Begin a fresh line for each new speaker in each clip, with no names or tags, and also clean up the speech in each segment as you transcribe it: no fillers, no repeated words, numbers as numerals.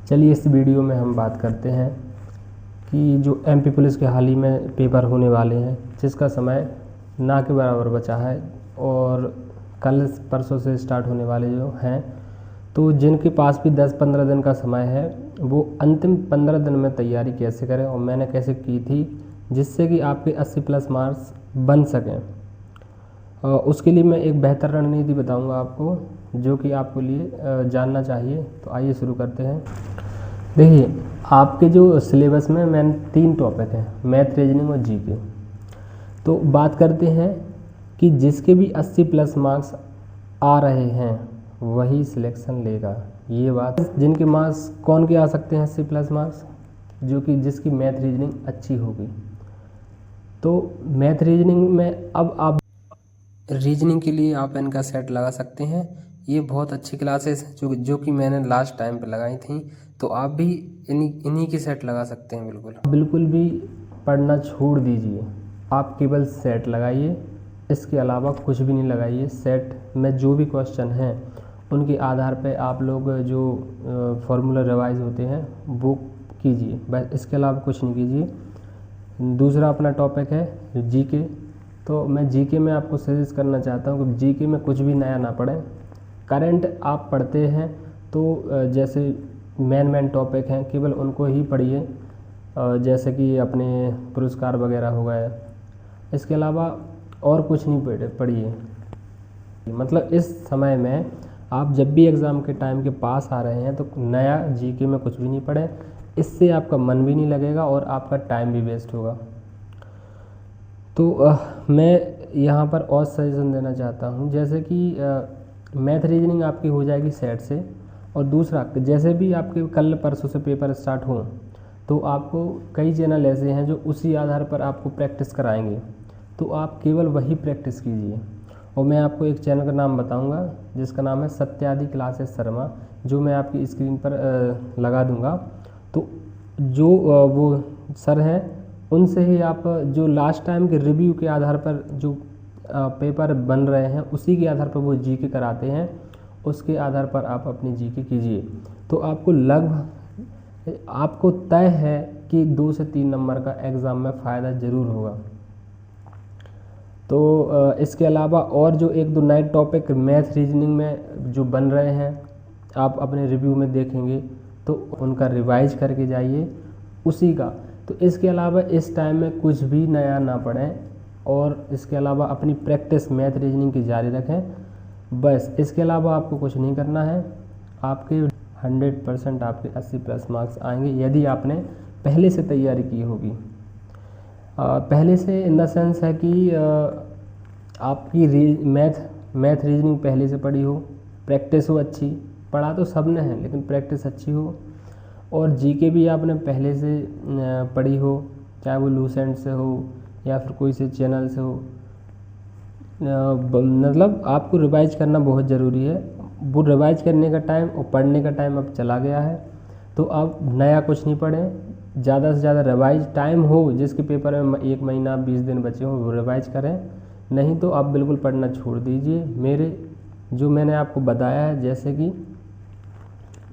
चलिए इस वीडियो में हम बात करते हैं कि जो एमपी पुलिस के हाल ही में पेपर होने वाले हैं, जिसका समय ना के बराबर बचा है और कल परसों से स्टार्ट होने वाले जो हैं, तो जिनके पास भी 10-15 दिन का समय है वो अंतिम 15 दिन में तैयारी कैसे करें और मैंने कैसे की थी जिससे कि आपके 80+ मार्क्स बन सकें। उसके लिए मैं एक बेहतर रणनीति बताऊंगा आपको, जो कि आपके लिए जानना चाहिए। तो आइए शुरू करते हैं। देखिए, आपके जो सिलेबस में मैंने 3 टॉपिक हैं, मैथ, रीजनिंग और जीके। तो बात करते हैं कि जिसके भी 80+ मार्क्स आ रहे हैं वही सिलेक्शन लेगा। ये बात, जिनके मार्क्स कौन के आ सकते हैं 80+ मार्क्स, जो कि जिसकी मैथ रीजनिंग अच्छी होगी। तो मैथ रीजनिंग में अब आप रीजनिंग के लिए आप इनका सेट लगा सकते हैं। ये बहुत अच्छी क्लासेस हैं जो कि मैंने लास्ट टाइम पे लगाई थी, तो आप भी इन्हीं की सेट लगा सकते हैं। बिल्कुल भी पढ़ना छोड़ दीजिए, आप केवल सेट लगाइए, इसके अलावा कुछ भी नहीं लगाइए। सेट में जो भी क्वेश्चन हैं उनके आधार पे आप लोग जो फार्मूला रिवाइज होते हैं वो कीजिए, बस इसके अलावा कुछ नहीं कीजिए। दूसरा अपना टॉपिक है जीके। तो मैं जीके में आपको सजेस्ट करना चाहता हूँ कि जीके में कुछ भी नया ना पढ़ें। करंट आप पढ़ते हैं तो जैसे मेन टॉपिक हैं केवल उनको ही पढ़िए, जैसे कि अपने पुरस्कार वगैरह हो गए। इसके अलावा और कुछ नहीं पढ़िए। मतलब इस समय में आप जब भी एग्ज़ाम के टाइम के पास आ रहे हैं तो नया जीके में कुछ भी नहीं पढ़ें, इससे आपका मन भी नहीं लगेगा और आपका टाइम भी वेस्ट होगा। तो मैं यहाँ पर और सजेशन देना चाहता हूँ, जैसे कि मैथ रीजनिंग आपकी हो जाएगी सेट से। और दूसरा, जैसे भी आपके कल परसों से पेपर स्टार्ट हों तो आपको कई चैनल ऐसे हैं जो उसी आधार पर आपको प्रैक्टिस कराएंगे, तो आप केवल वही प्रैक्टिस कीजिए। और मैं आपको एक चैनल का नाम बताऊंगा जिसका नाम है सत्यादि क्लासेस शर्मा, जो मैं आपकी स्क्रीन पर लगा दूंगा। तो जो वो सर हैं उनसे ही आप जो लास्ट टाइम के रिव्यू के आधार पर जो पेपर बन रहे हैं उसी के आधार पर वो जीके कराते हैं, उसके आधार पर आप अपनी जीके कीजिए। तो आपको तय है कि 2 से 3 नंबर का एग्ज़ाम में फ़ायदा ज़रूर होगा। तो इसके अलावा और जो 1-2 नए टॉपिक मैथ रीजनिंग में जो बन रहे हैं आप अपने रिव्यू में देखेंगे, तो उनका रिवाइज करके जाइए उसी का। तो इसके अलावा इस टाइम में कुछ भी नया ना पढ़ें और इसके अलावा अपनी प्रैक्टिस मैथ रीजनिंग की जारी रखें। बस इसके अलावा आपको कुछ नहीं करना है। आपके 100% आपके 80+ मार्क्स आएंगे यदि आपने पहले से तैयारी की होगी। पहले से इन द सेंस है कि आपकी मैथ रीजनिंग पहले से पढ़ी हो, प्रैक्टिस हो अच्छी। पढ़ा तो सब ने है लेकिन प्रैक्टिस अच्छी हो। और जीके भी आपने पहले से पढ़ी हो, चाहे वो लूसेंट से हो या फिर कोई से चैनल से हो। मतलब आपको रिवाइज करना बहुत ज़रूरी है। वो रिवाइज करने का टाइम और पढ़ने का टाइम अब चला गया है, तो आप नया कुछ नहीं पढ़ें। ज़्यादा से ज़्यादा रिवाइज टाइम हो, जिसके पेपर में 1 महीना 20 दिन बचे हों वो रिवाइज करें, नहीं तो आप बिल्कुल पढ़ना छोड़ दीजिए। जो मैंने आपको बताया है, जैसे कि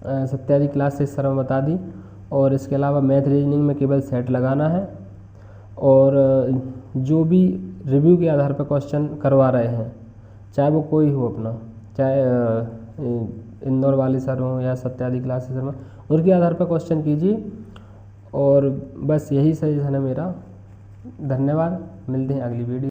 सत्यादि क्लास से सर बता दी, और इसके अलावा मैथ रीजनिंग में केवल सेट लगाना है। और जो भी रिव्यू के आधार पर क्वेश्चन करवा रहे हैं, चाहे वो कोई हो अपना, चाहे इंदौर वाले सर हों या सत्यादि क्लास से सर, उनके आधार पर क्वेश्चन कीजिए। और बस यही सजेशन है मेरा। धन्यवाद, मिलते हैं अगली वीडियो।